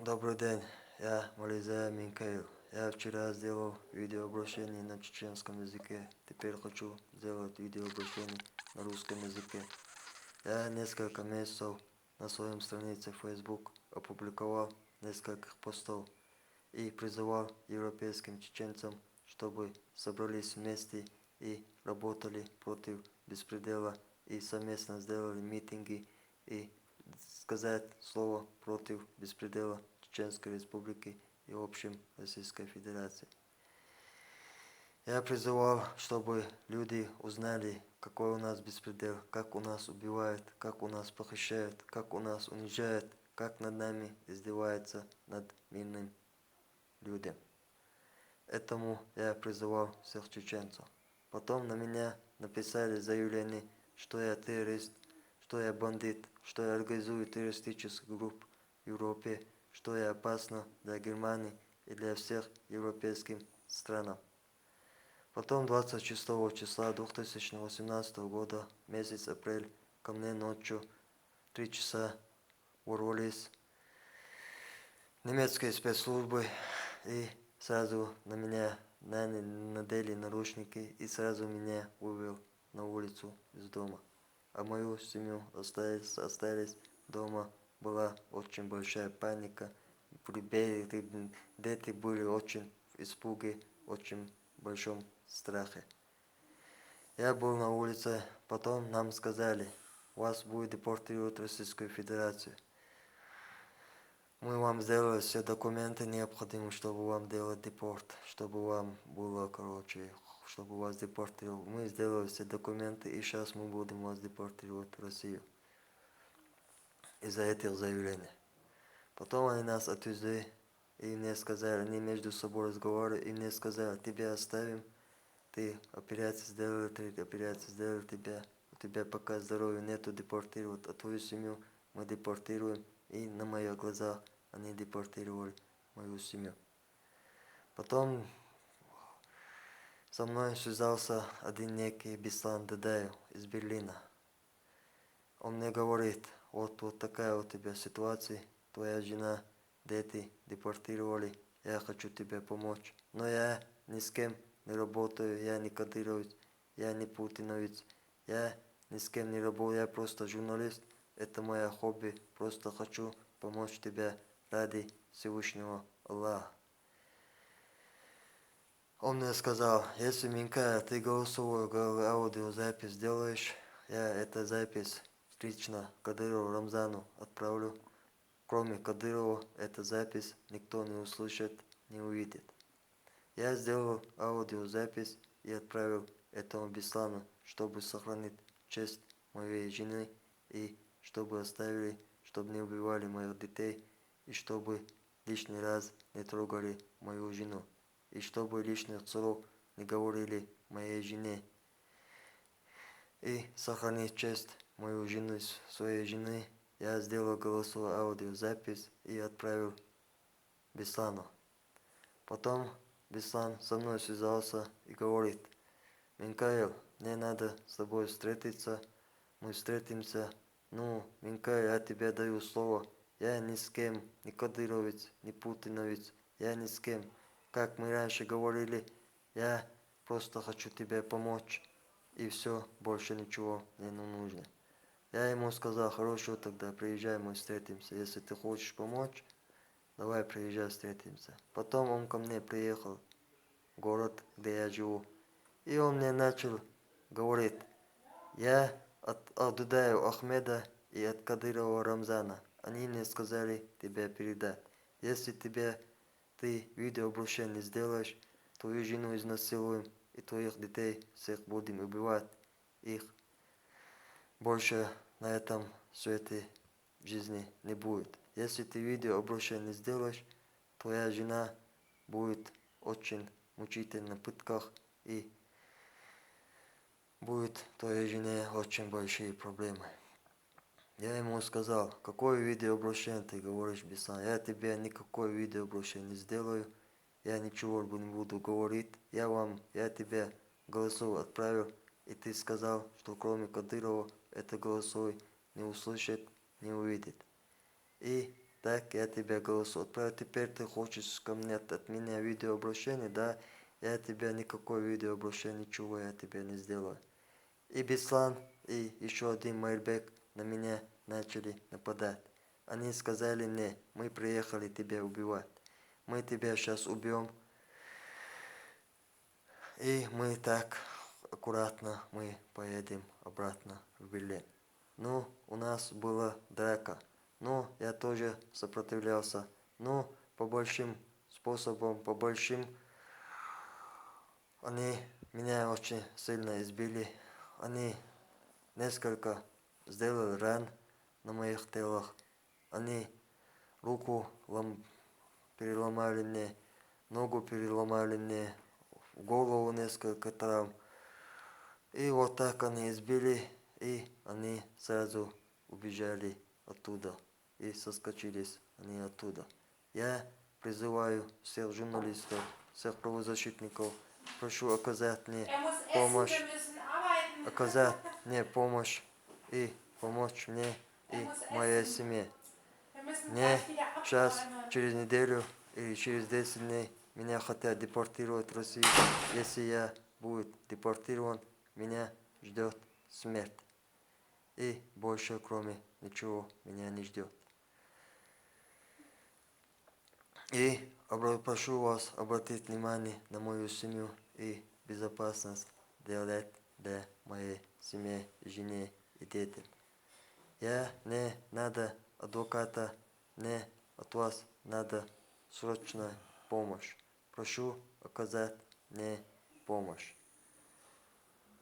Добрый день, я Мализая Минкаил. Я вчера сделал видеообращение на чеченском языке. Теперь хочу сделать видеообращение на русском языке. Я несколько месяцев на своем странице Facebook опубликовал несколько постов и призывал европейским чеченцам, чтобы собрались вместе и работали против беспредела и совместно сделали митинги и сказать слово против беспредела Чеченской Республики и в общем Российской Федерации. Я призывал, чтобы люди узнали, какой у нас беспредел, как у нас убивают, как у нас похищают, как у нас унижают, как над нами издеваются над мирным людям. Этому я призывал всех чеченцев. Потом на меня написали заявление, что я террорист, что я бандит, что я организую террористическую группу в Европе, что я опасна для Германии и для всех европейских стран. Потом 26 числа 2018 года, месяц апрель, ко мне ночью 3 часа ворвались немецкие спецслужбы и сразу на меня надели наручники и сразу меня вывел на улицу из дома. А мою семью остались дома. Была очень большая паника. Дети были очень в испуге, очень большом страхе. Я был на улице, потом нам сказали, вас будет депортировать в Российскую Федерацию. Мы вам сделали все документы необходимые, чтобы вам делать депорт, чтобы вам было, чтобы вас депортировали. Мы сделали все документы, и сейчас мы будем вас депортировать в Россию из-за этих заявлений. Потом они нас отвезли, и мне сказали, они между собой разговаривали, и мне сказали, тебя оставим, ты операцию сделали, тебя, у тебя пока здоровья нету, депортировать, а твою семью мы депортируем, и на моих глазах они депортировали мою семью. Потом со мной связался один некий Беслан Дадаев из Берлина. Он мне говорит, вот такая у тебя ситуация, твоя жена, дети депортировали, я хочу тебе помочь. Но я ни с кем не работаю, я не кадыровец, я не путиновец, я ни с кем не работаю, я просто журналист, это мое хобби, просто хочу помочь тебе ради Всевышнего Аллаха. Он мне сказал, если Минкая, ты голосовую аудиозапись делаешь, я эту запись лично Кадырову Рамзану отправлю. Кроме Кадырова, эту запись никто не услышит, не увидит. Я сделал аудиозапись и отправил этому Беслану, чтобы сохранить честь моей жены и чтобы оставили, чтобы не убивали моих детей и чтобы лишний раз не трогали мою жену и чтобы лишних слов не говорили моей жене и сохранить честь мою жену, своей жены. Я сделал голосовую аудиозапись и отправил Беслану. Потом Беслан со мной связался и говорит, Минкаил, мне надо с тобой встретиться, мы встретимся. Ну, Минкаил, я тебе даю слово, я ни с кем, ни кадыровец, ни путиновец, я ни с кем. Как мы раньше говорили, я просто хочу тебе помочь, и все, больше ничего мне не нужно. Я ему сказал, хорошо, тогда приезжай, мы встретимся. Если ты хочешь помочь, давай приезжай, встретимся. Потом он ко мне приехал в город, где я живу. И он мне начал говорить, я от Дудаева Ахмеда и от Кадырова Рамзана. Они мне сказали тебе передать. Если ты видеообращение сделаешь, твою жену изнасилуем и твоих детей всех будем убивать. Их больше на этом свете жизни не будет. Если ты видеообращение сделаешь, твоя жена будет очень мучительно в пытках и будет твоей жене очень большие проблемы. Я ему сказал, какое видеообращение ты говоришь, Беслан? Я тебе никакое видеообращение не сделаю, я ничего не буду говорить, я тебе голосовой отправил, и ты сказал, что кроме Кадырова это голосовой не услышит, не увидит. И Так, я тебе голос отправил. Теперь ты хочешь ко мне от меня видеообращение, да? Я тебе никакое видеообращение, ничего я тебе не сделаю. И Беслан, и еще один Майрбек на меня начали нападать. Они сказали мне, мы приехали тебя убивать. Мы тебя сейчас убьем. И мы так аккуратно мы поедем обратно в Берлин. Ну, у нас была драка. Ну, я тоже сопротивлялся. Ну, по большим способам, по большим, они меня очень сильно избили. Они несколько сделали ран на моих телах. Они руку переломали мне, ногу переломали мне, в голову несколько травм. И вот так они избили, и они сразу убежали оттуда. И соскочились они оттуда. Я призываю всех журналистов, всех правозащитников, прошу оказать мне помощь, оказать мне помощь и помочь мне и моей семье. Мне сейчас, через неделю или через 10 дней меня хотят депортировать в Россию. Если я буду депортирован, меня ждет смерть. И больше, кроме ничего, меня не ждет. И прошу вас обратить внимание на мою семью и безопасность делать для моей семьи, жены и детей. Я не надо адвоката, не от вас надо срочная помощь. Прошу оказать мне помощь.